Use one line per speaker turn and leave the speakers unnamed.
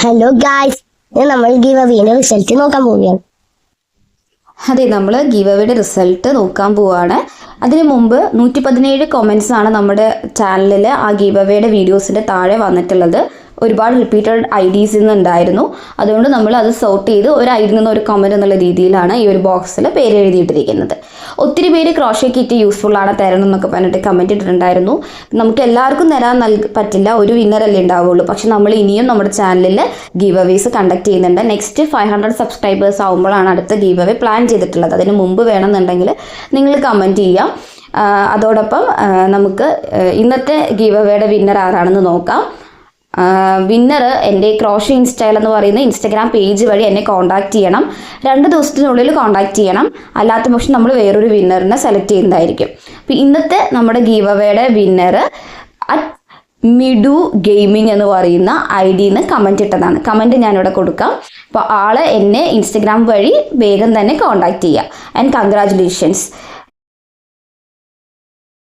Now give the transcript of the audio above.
Hello guys, നമ്മൾ give അവേയുടെ result നോക്കാൻ പോവുകയാണ്.
അതെ, നമ്മൾ ഗീവ് അവേയുടെ റിസൾട്ട് നോക്കാൻ പോവുകയാണ്. അതിന് മുമ്പ് 117 കമൻസ് ആണ് നമ്മുടെ ചാനലിൽ ആ ഗീവ് അവേയുടെ വീഡിയോസിൻ്റെ താഴെ വന്നിട്ടുള്ളത്. ഒരുപാട് റിപ്പീറ്റഡ് IDs ഉണ്ടായിരുന്നു. അതുകൊണ്ട് നമ്മൾ അത് സോർട്ട് ചെയ്ത് ഒരു ID നിന്ന് ഒരു കമൻറ്റ് എന്നുള്ള രീതിയിലാണ് ഈ ഒരു ബോക്സിൽ പേര് എഴുതിയിട്ടിരിക്കുന്നത്. ഒത്തിരി പേര് ക്രോഷ്യോ കിറ്റ് യൂസ്ഫുൾ ആണ് തരണം എന്നൊക്കെ പറഞ്ഞിട്ട് കമൻറ്റ് ഇട്ടിട്ടുണ്ടായിരുന്നു. നമുക്ക് എല്ലാവർക്കും തരാൻ പറ്റില്ല, ഒരു വിന്നറല്ലേ ഉണ്ടാവുള്ളൂ. പക്ഷെ നമ്മൾ ഇനിയും നമ്മുടെ ചാനലിൽ ഗീവ് അവേസ് കണ്ടക്ട് ചെയ്യുന്നുണ്ട്. നെക്സ്റ്റ് 500 സബ്സ്ക്രൈബേഴ്സ് ആകുമ്പോഴാണ് അടുത്ത ഗീവ് അവേ പ്ലാൻ ചെയ്തിട്ടുള്ളത്. അതിന് മുമ്പ് വേണമെന്നുണ്ടെങ്കിൽ നിങ്ങൾ കമൻറ്റ് ചെയ്യാം. അതോടൊപ്പം നമുക്ക് ഇന്നത്തെ ഗീവ് അവേയുടെ വിന്നർ ആരാണെന്ന് നോക്കാം. വിന്നർ എൻ്റെ ക്രോഷ്യോ ഇൻസ്റ്റൈൽ എന്ന് പറയുന്ന ഇൻസ്റ്റഗ്രാം പേജ് വഴി എന്നെ കോൺടാക്ട് ചെയ്യണം. 2 ദിവസത്തിനുള്ളിൽ കോൺടാക്ട് ചെയ്യണം. അല്ലാത്ത പക്ഷം നമ്മൾ വേറൊരു വിന്നറിനെ സെലക്ട് ചെയ്യുന്നതായിരിക്കും. അപ്പോൾ ഇന്നത്തെ നമ്മുടെ ഗീവ് അവേയുടെ വിന്നർ മിഡു ഗെയിമിംഗ് എന്ന് പറയുന്ന IDന്ന് കമൻറ്റ് ഇട്ടതാണ്. കമൻറ്റ് ഞാനിവിടെ കൊടുക്കാം. അപ്പോൾ ആൾ എന്നെ ഇൻസ്റ്റഗ്രാം വഴി വേഗം തന്നെ കോൺടാക്ട് ചെയ്യുക. And congratulations.